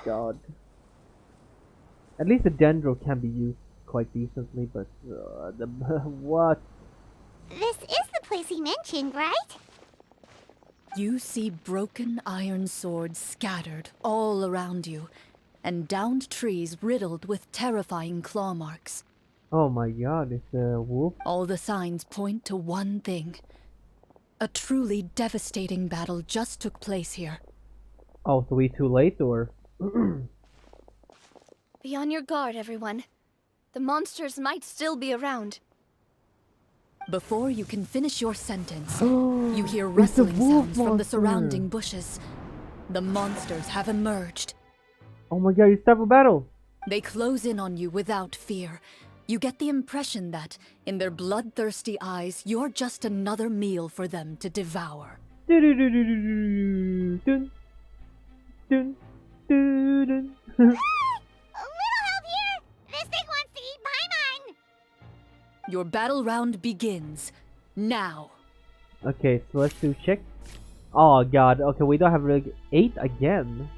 god. At least the dendro can be used quite decently, but the what? This is the place he mentioned, right? You see broken iron swords scattered all around you, and downed trees riddled with terrifying claw marks. Oh my god, it's a wolf. All the signs point to one thing. A truly devastating battle just took place here. Oh, so we too late, or? Be on your guard, everyone. The monsters might still be around. Before you can finish your sentence, you hear rustling sounds from the surrounding bushes. The monsters have emerged. Oh my god, it's time for battle! They close in on you without fear. You get the impression that, in their bloodthirsty eyes, you're just another meal for them to devour. Dun, dun, dun, dun. A little help here! This thing wants to eat Paimon! Your battle round begins now. Okay, so let's do check. Oh god, okay, we don't have really 8 again.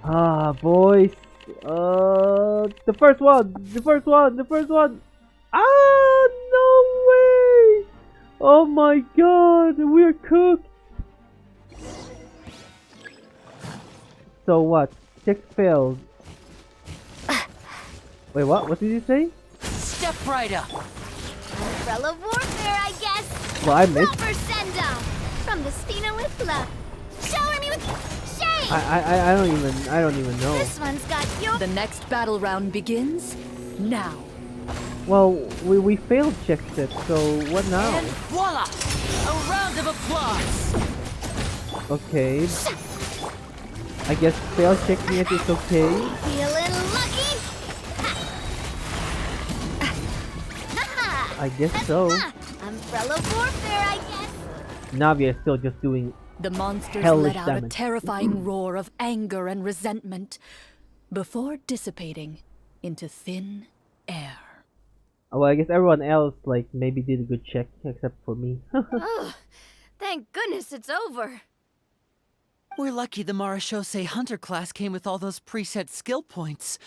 Ah, boys. The first one! Ah, no way! Oh my god, we're cooked! So what? Check failed. Wait, what? What did you say? Step right up. Umbrella warfare, I guess! Well, I missed. Proper send-off! From the Spina with love. Shower me with shame! I don't even know. This one's got your... The next battle round begins now. Well, we failed check it, so what now? And voila! A round of applause. Okay. I guess fail checking it is okay. Feeling lucky? I guess so. Umbrella warfare, I guess. Navi is still just doing. The monsters Hellish let out a damage. terrifying roar of anger and resentment before dissipating into thin air. Oh, well, I guess everyone else like maybe did a good check except for me. Ugh, thank goodness it's over. We're lucky the Marashose Hunter class came with all those preset skill points.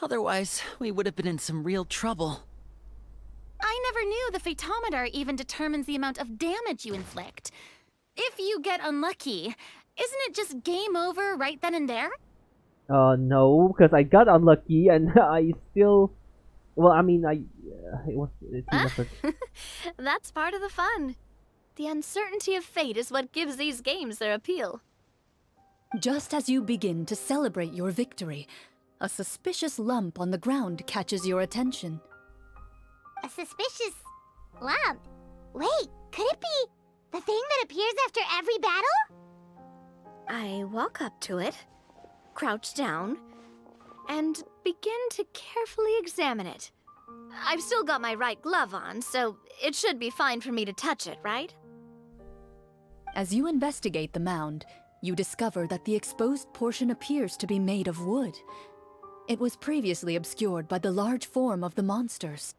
Otherwise, we would have been in some real trouble. I never knew the Fatometer even determines the amount of damage you inflict. If you get unlucky, isn't it just game over right then and there? No, because I got unlucky and I still. Well, I mean, it was a team effort. That's part of the fun. The uncertainty of fate is what gives these games their appeal. Just as you begin to celebrate your victory, a suspicious lump on the ground catches your attention. A suspicious lump. Wait, could it be the thing that appears after every battle? I walk up to it, crouch down, and begin to carefully examine it. I've still got my right glove on, so it should be fine for me to touch it, right? As you investigate the mound, you discover that the exposed portion appears to be made of wood. It was previously obscured by the large form of the monsters.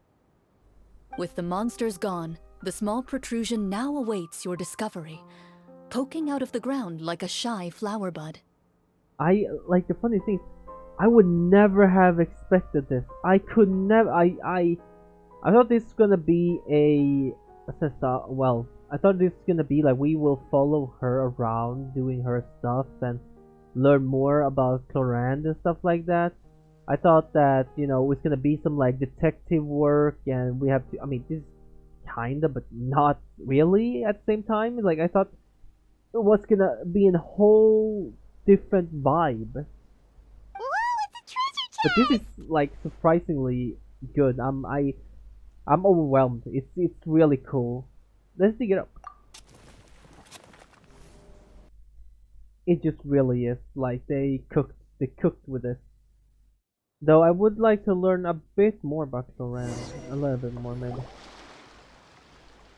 With the monsters gone, the small protrusion now awaits your discovery, poking out of the ground like a shy flower bud. I like the funny thing. I would never have expected this. I could never. I thought this was gonna be well, I thought this was gonna be like we will follow her around doing her stuff and learn more about Clorinde and stuff like that. I thought that, you know, it's gonna be some like detective work and we have to, I mean, this is kinda, but not really at the same time. Like, I thought it was gonna be a whole different vibe. Whoa, it's a treasure chest! But this is like surprisingly good. I'm overwhelmed. It's really cool. Let's dig it up. It just really is like they cooked with this. Though I would like to learn a bit more about Clorinde, a little bit more maybe.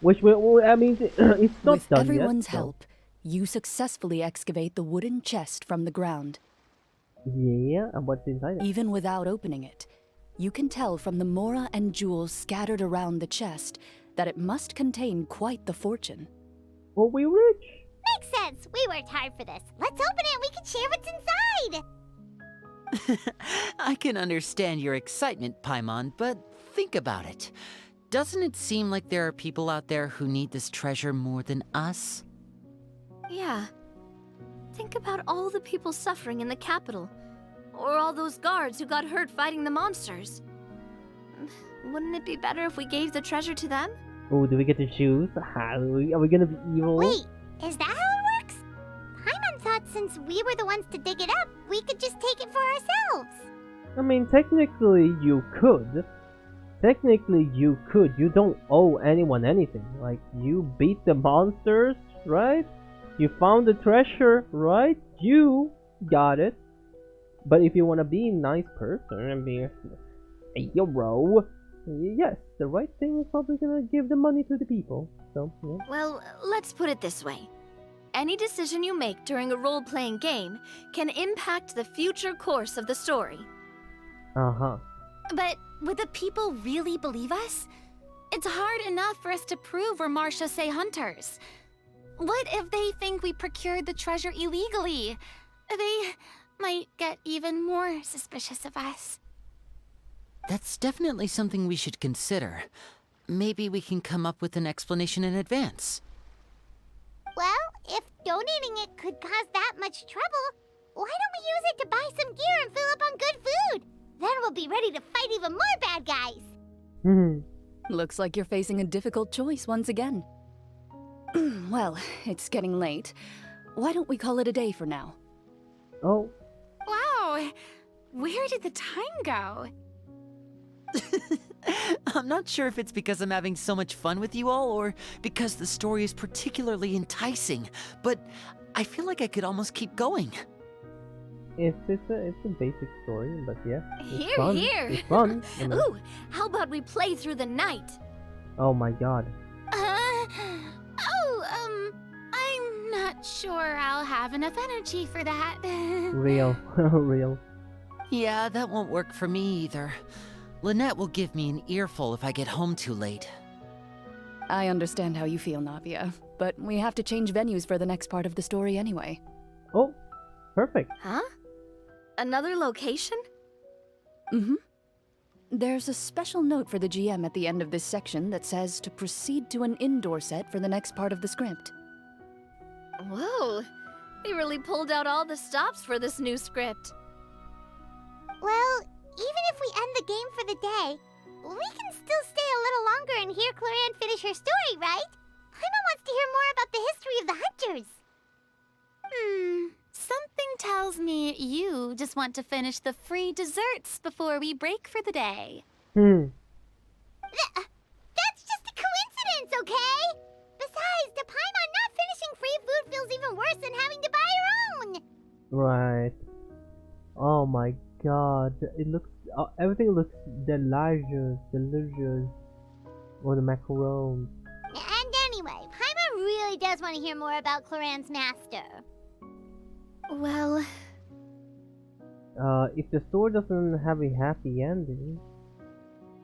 Which will, I mean, it's not With done everyone's yet, so. help, you successfully excavate the wooden chest from the ground. Yeah, and what's inside it? Even without opening it, you can tell from the mora and jewels scattered around the chest that it must contain quite the fortune. Well, we rich. Makes sense. We worked hard for this. Let's open it and we can share what's inside. I can understand your excitement, Paimon, but think about it. Doesn't it seem like there are people out there who need this treasure more than us? Yeah. Think about all the people suffering in the capital. Or all those guards who got hurt fighting the monsters. Wouldn't it be better if we gave the treasure to them? Oh, do we get to choose? Are we gonna be evil? Wait, is that how it works? Paimon thought since we were the ones to dig it up, we could just take it for ourselves. I mean, technically you could. Technically you could. You don't owe anyone anything. Like, you beat the monsters, right? You found the treasure, right? You got it. But if you want to be a nice person and be a hero, yes, the right thing is probably gonna give the money to the people. So, yeah. Well, let's put it this way. Any decision you make during a role-playing game can impact the future course of the story. Uh-huh. But would the people really believe us? It's hard enough for us to prove we're Marchese hunters. What if they think we procured the treasure illegally? They might get even more suspicious of us. That's definitely something we should consider. Maybe we can come up with an explanation in advance. Well, if donating it could cause that much trouble, why don't we use it to buy some gear and fill up on good food? Then we'll be ready to fight even more bad guys. Looks like you're facing a difficult choice once again. Well, it's getting late. Why don't we call it a day for now? Oh. Wow, where did the time go? I'm not sure if it's because I'm having so much fun with you all or because the story is particularly enticing, but I feel like I could almost keep going. It's a basic story, but yeah. Here, fun. here. It's fun. I mean, Ooh, how about we play through the night? oh my god. I'm not sure I'll have enough energy for that. Real. Real. Yeah, that won't work for me either. Lynette will give me an earful if I get home too late. I understand how you feel, Navia, but we have to change venues for the next part of the story anyway. Oh, perfect. Huh? Another location? Mm-hmm. There's a special note for the GM at the end of this section that says to proceed to an indoor set for the next part of the script. Whoa, they really pulled out all the stops for this new script. Well, even if we end the game for the day, we can still stay a little longer and hear Clorinde finish her story, right? Paimon wants to hear more about the history of the hunters. Something tells me you just want to finish the free desserts before we break for the day. Hmm. That's just a coincidence, okay? Besides, to Paimon, not finishing free food feels even worse than having to buy her own. Right. Oh my god. It looks... everything looks delicious. Delicious. Or the macarons. And anyway, Paimon really does want to hear more about Clorinde's master. Well, If the story doesn't have a happy ending,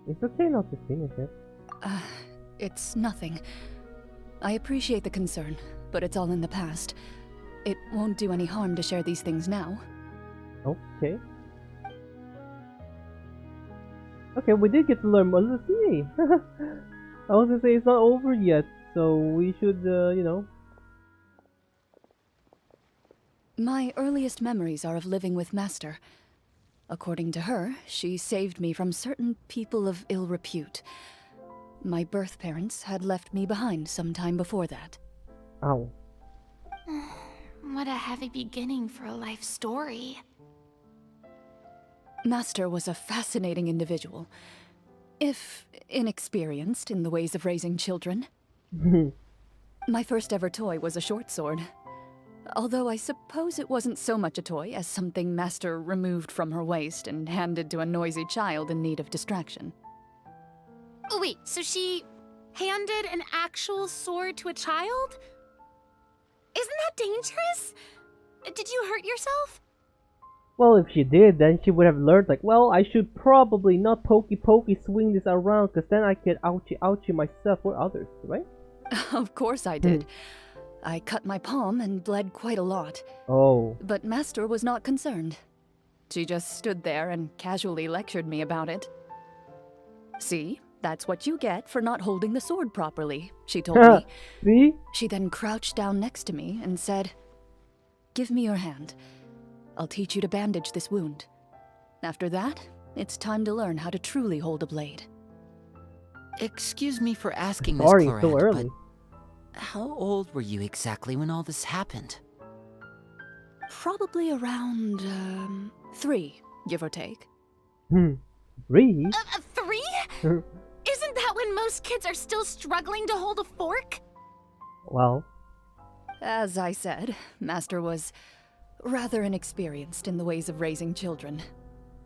it's okay not to finish it. It's nothing. I appreciate the concern, but it's all in the past. It won't do any harm to share these things now. Okay. Okay, we did get to learn more. Let's see. I was gonna say it's not over yet, so we should, you know. My earliest memories are of living with Master. According to her, she saved me from certain people of ill repute. My birth parents had left me behind some time before that. Ow. What a heavy beginning for a life story. Master was a fascinating individual, if inexperienced in the ways of raising children. My first ever toy was a short sword. Although I suppose it wasn't so much a toy as something Master removed from her waist and handed to a noisy child in need of distraction. Oh, wait, so she handed an actual sword to a child? Isn't that dangerous? Did you hurt yourself? Well, if she did, then she would have learned, like, well, I should probably not pokey swing this around, because then I could ouchie myself or others, right? Of course I did. I cut my palm and bled quite a lot. Oh. But Master was not concerned. She just stood there and casually lectured me about it. See, that's what you get for not holding the sword properly, she told me. See? She then crouched down next to me and said, "Give me your hand. I'll teach you to bandage this wound. After that, it's time to learn how to truly hold a blade." Excuse me for asking, Miss Sorry, Clorinde, so early. but how old were you exactly when all this happened? Probably around, 3, give or take. 3? 3? Isn't that when most kids are still struggling to hold a fork? Well, As I said, Master was rather inexperienced in the ways of raising children.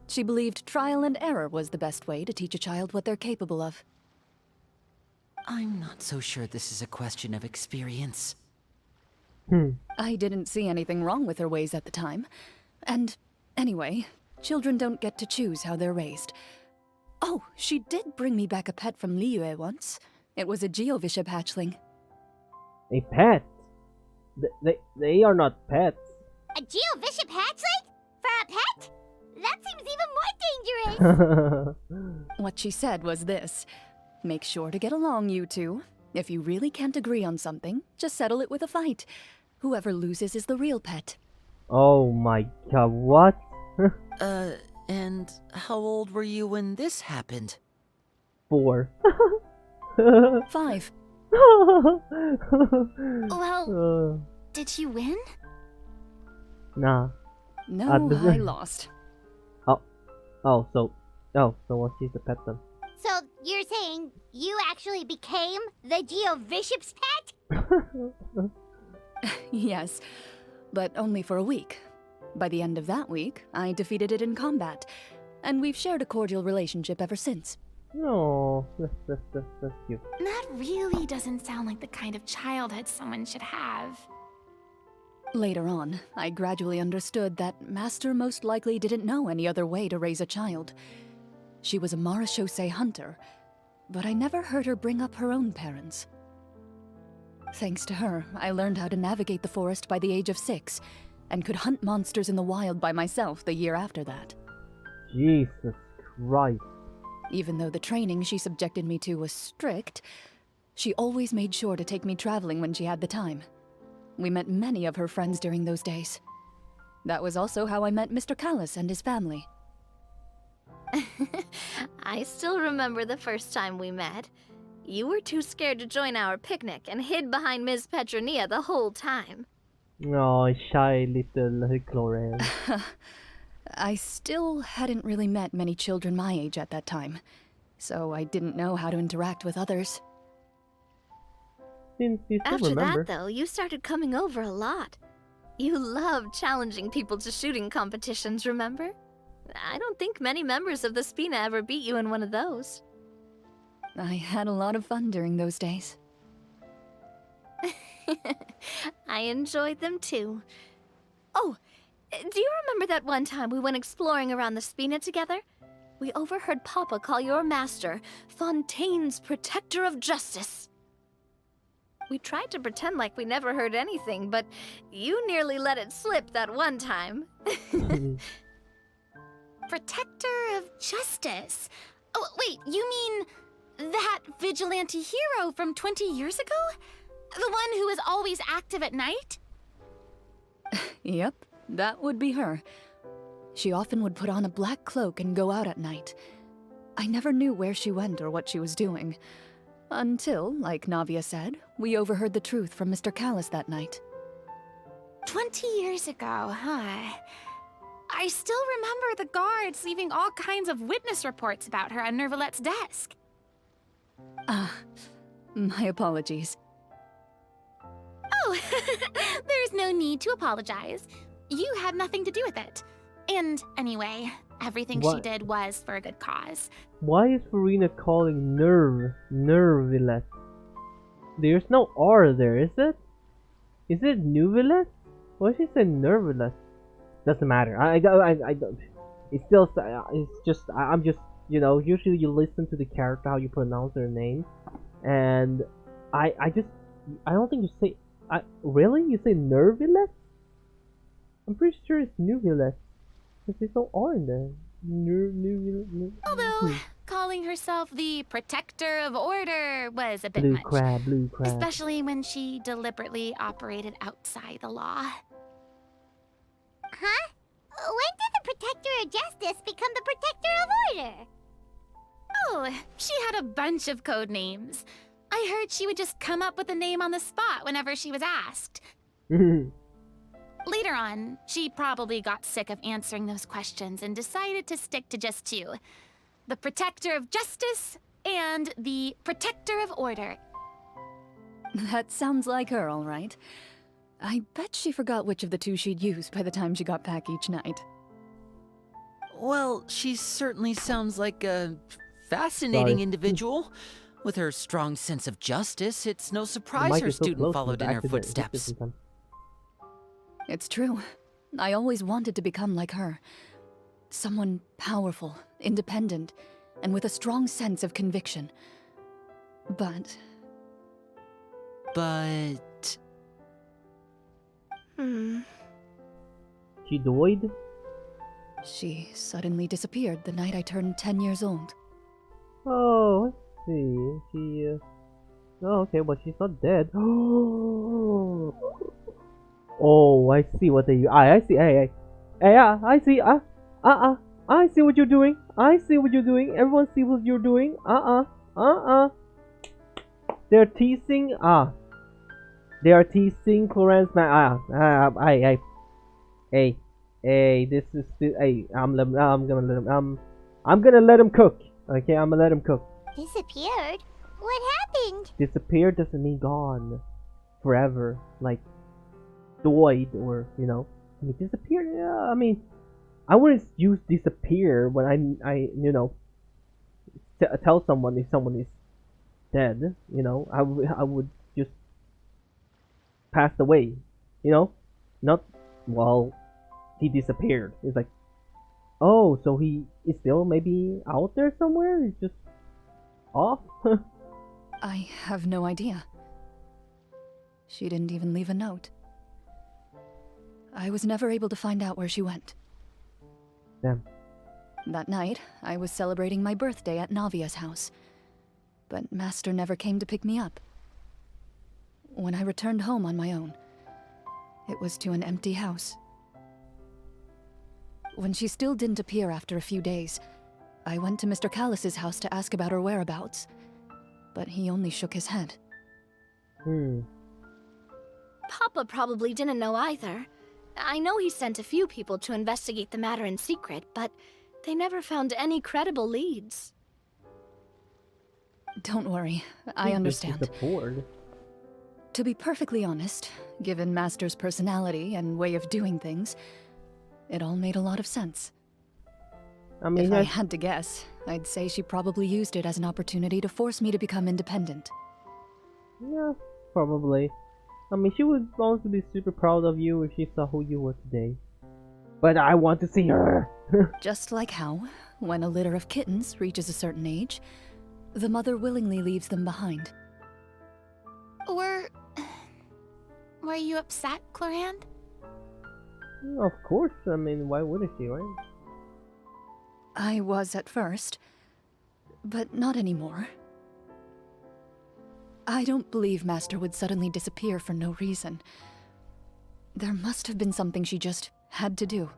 She believed trial and error was the best way to teach a child what they're capable of. I'm not so sure this is a question of experience. I didn't see anything wrong with her ways at the time. And anyway, children don't get to choose how they're raised. Oh, she did bring me back a pet from Liyue once. It was a Geovishap hatchling. a pet. They are not pets. A Geovishap hatchling? For a pet? That seems even more dangerous. What she said was this: make sure to get along, you two. If you really can't agree on something, just settle it with a fight. Whoever loses is the real pet. Oh my god, what? And how old were you when this happened? 4. 5. Well, did you win? Nah. No, this- I lost. So well, she's a pet then. So you're saying you actually became the Geovishap's pet? Yes, but only for a week. By the end of that week, I defeated it in combat, and we've shared a cordial relationship ever since. No, that's cute. That really doesn't sound like the kind of childhood someone should have. Later on, I gradually understood that Master most likely didn't know any other way to raise a child. She was a Marashosei hunter, but I never heard her bring up her own parents. Thanks to her, I learned how to navigate the forest by the age of 6, and could hunt monsters in the wild by myself the year after that. Jesus Christ. Even though the training she subjected me to was strict, she always made sure to take me traveling when she had the time. We met many of her friends during those days. That was also how I met Mr. Callis and his family. I still remember the first time we met. You were too scared to join our picnic and hid behind Ms. Petronia the whole time. Oh, shy little Chlorine. I still hadn't really met many children my age at that time, so I didn't know how to interact with others. Since you still After remember. that, though, you started coming over a lot. You loved challenging people to shooting competitions, remember? I don't think many members of the Spina ever beat you in one of those. I had a lot of fun during those days. I enjoyed them too. Oh, do you remember that one time we went exploring around the Spina together? We overheard Papa call your master Fontaine's Protector of Justice. We tried to pretend like we never heard anything, but you nearly let it slip that one time. Protector of Justice. Oh, wait, you mean that vigilante hero from 20 years ago? The one who is always active at night? Yep, that would be her. She often would put on a black cloak and go out at night. I never knew where she went or what she was doing. Until, like Navia said, we overheard the truth from Mr. Callis that night. 20 years ago, huh? I still remember the guards leaving all kinds of witness reports about her on Nervalette's desk. My apologies. Oh, there's no need to apologize. You had nothing to do with it. And anyway, everything she What? did was for a good cause. Why is Farina calling Nervillet? There's no R there, is it? Is it Nuvillet? Why she say Nervillet? Doesn't matter. I don't. It's still. It's just. I'm just. You know. Usually you listen to the character how you pronounce their name, and I don't think you say. Really? You say Nervillet? I'm pretty sure it's Nuvillet. Because it's so orange. Although, calling herself the protector of order was a bit Blue much. crab, blue crab. Especially when she deliberately operated outside the law. Huh? When did the Protector of Justice become the Protector of Order? Oh, she had a bunch of code names. I heard she would just come up with a name on the spot whenever she was asked. Later on, she probably got sick of answering those questions and decided to stick to just two. The Protector of Justice and the Protector of Order. That sounds like her, all right. I bet she forgot which of the two she'd use by the time she got back each night. Well, she certainly sounds like a fascinating Sorry. individual. With her strong sense of justice, it's no The surprise mic her is so student close to followed the in her accident. It hits it footsteps. sometimes. It's true. I always wanted to become like her. Someone powerful, independent, and with a strong sense of conviction. But She died? she suddenly disappeared the night I turned 10 years old. Oh, let's see. She, oh, okay, but she's not dead. Oh, I see what they. I see. Hey, I see. I see what you're doing. I see what you're doing. Everyone see what you're doing. They're teasing. They are teasing Clorinde's man. Hey, this is. Hey, I'm gonna let him. I'm gonna let him cook. Okay, I'm gonna let him cook. Disappeared? What happened? Disappeared doesn't mean gone forever. Like died, or I mean, disappeared. Yeah, I mean, I wouldn't use disappear when I tell someone if someone is dead. I would just passed away. Not well. He disappeared. It's like, oh, so he is still maybe out there somewhere. He's just off. I have no idea. She didn't even leave a note. I was never able to find out where she went. Damn. That night, I was celebrating my birthday at Navia's house. But Master never came to pick me up. When I returned home on my own, it was to an empty house. When she still didn't appear after a few days, I went to Mr. Callus's house to ask about her whereabouts. But he only shook his head. Papa probably didn't know either. I know he sent a few people to investigate the matter in secret, but they never found any credible leads. Don't worry, I understand. Just bored. To be perfectly honest, given Master's personality and way of doing things, it all made a lot of sense. I mean, If I had to guess, I'd say she probably used it as an opportunity to force me to become independent. yeah, probably. I mean, she would also be super proud of you if she saw who you were today. But I want to see her. Just like how, when a litter of kittens reaches a certain age, the mother willingly leaves them behind. Were you upset, Clorinde? Of course. I mean, why wouldn't she, right? I was at first, but not anymore. I don't believe Master would suddenly disappear for no reason. There must have been something she just had to do.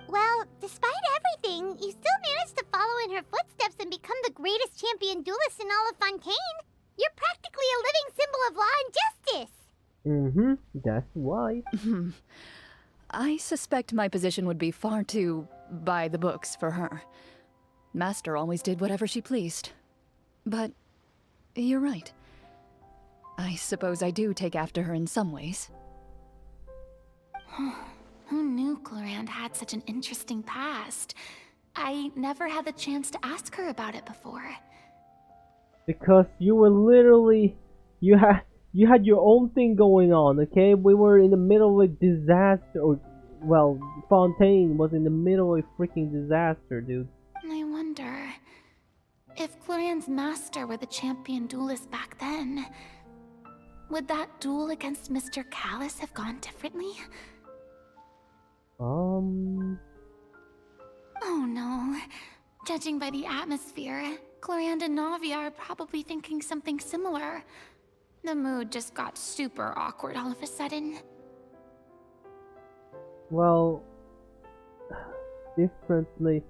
Well, despite everything, you still managed to follow in her footsteps and become the greatest champion duelist in all of Fontaine. You're practically a living symbol of law and justice. That's why. I suspect my position would be far too by the books for her. Master always did whatever she pleased. But you're right. I suppose I do take after her in some ways. Who knew Clorinde had such an interesting past? I never had the chance to ask her about it before. Because you were literally, you had your own thing going on, okay? We were in the middle of a disaster, or, well, Fontaine was in the middle of a freaking disaster, dude. I wonder if Clorinde's master were the champion duelist back then. Would that duel against Mr. Callus have gone differently? Um. Oh no. Judging by the atmosphere, Clorinde and Navi are probably thinking something similar. The mood just got super awkward all of a sudden. Well, differently.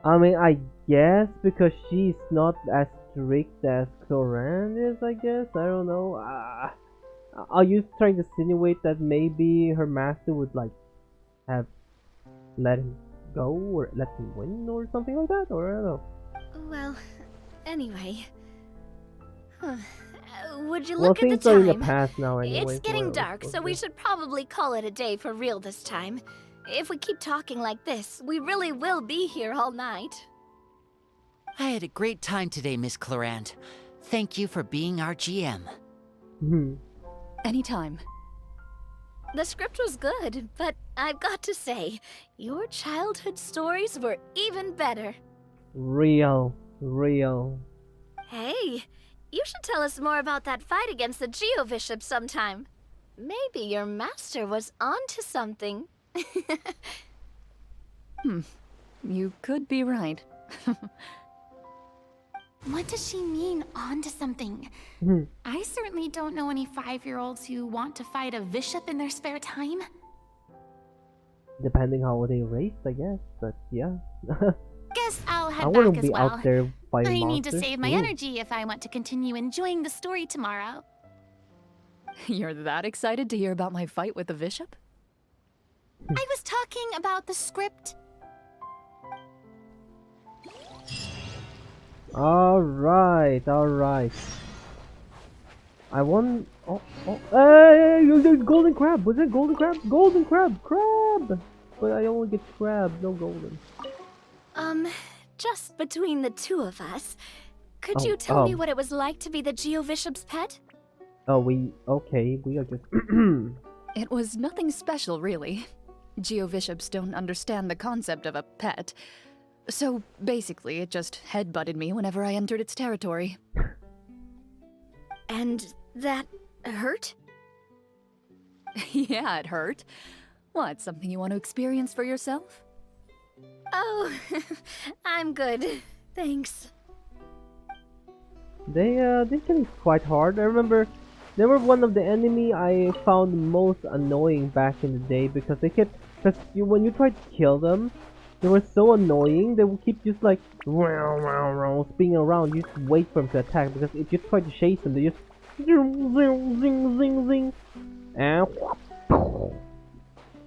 I mean, I guess because she's not as strict as Clorinde is. I guess I don't know. Are you trying to insinuate that maybe her master would like have let him go or let him win or something like that? Or I don't know. Well, anyway. Would you Well, look at the things are in the time? past now anyway. It's getting dark, so we should probably call it a day for real this time. If we keep talking like this, we really will be here all night. I had a great time today, Miss Clorinde. Thank you for being our GM. Anytime. The script was good, but I've got to say, your childhood stories were even better. Real. Hey, you should tell us more about that fight against the Geo-Bishop sometime. Maybe your master was onto something. You could be right. What does she mean, onto something? I certainly don't know any 5-year-olds who want to fight a bishop in their spare time. Depending how they raced, I guess. But yeah. Guess I'll I head wouldn't back as be well. out there fighting I need monsters. to save my Ooh. energy if I want to continue enjoying the story tomorrow. You're that excited to hear about my fight with the bishop? I was talking about the script. Alright. I won. Hey, golden crab. Was it golden crab? Golden crab. But I only get crab, no golden. Just between the two of us, could you tell me what it was like to be the Geo-Bishop's pet? We are just. It was nothing special, really. Geo-Bishops don't understand the concept of a pet. So basically, it just headbutted me whenever I entered its territory. And that hurt? Yeah, it hurt. What, something you want to experience for yourself? Oh, I'm good. Thanks. They can quite hard. I remember they were one of the enemy I found most annoying back in the day because when you tried to kill them, they were so annoying. They would keep just like spinning around. You just wait for them to attack because if you try to chase them, they just zing, and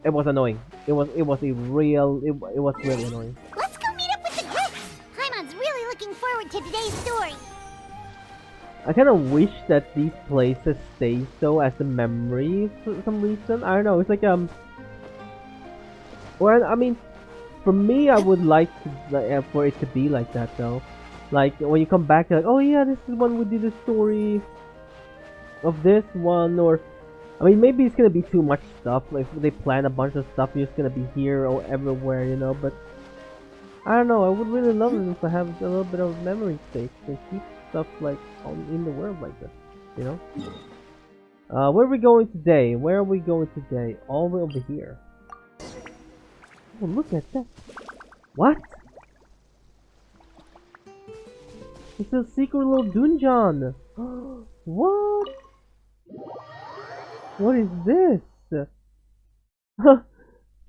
it was annoying. It was really annoying. Let's go meet up with the group! Paimon's really looking forward to today's story. I kind of wish that these places stay so as a memory for some reason. I don't know. It's like well, I mean, for me, I would like to, for it to be like that though. Like when you come back, you're like, oh yeah, this is when we did the story of this one, or I mean, maybe it's gonna be too much stuff. Like if they plan a bunch of stuff, you're just gonna be here or everywhere, you know. But I don't know. I would really love it to have a little bit of memory space and keep stuff like in the world like this, you know. Where are we going today? All the way over here. Oh, look at that. What? It's a secret little dungeon. What? What is this?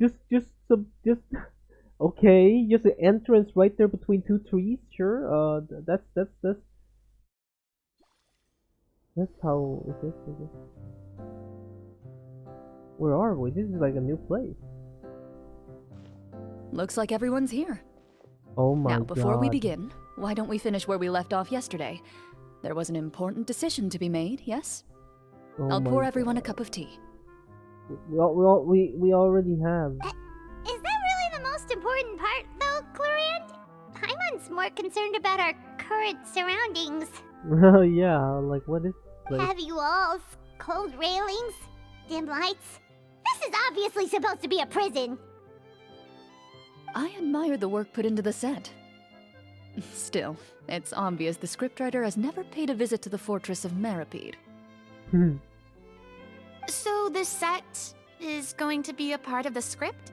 just okay. Just an entrance right there between two trees. Sure. That's how is this? Where are we? This is like a new place. Looks like everyone's here. Oh my god. Now, before we begin, why don't we finish where we left off yesterday? There was an important decision to be made, yes? I'll pour everyone a cup of tea. We already have. Is that really the most important part, though, Clorinde? Paimon's more concerned about our current surroundings. Yeah, like what is this place? Heavy walls, cold railings, dim lights. This is obviously supposed to be a prison. I admire the work put into the set. Still, it's obvious the scriptwriter has never paid a visit to the fortress of Meripede. So the set is going to be a part of the script?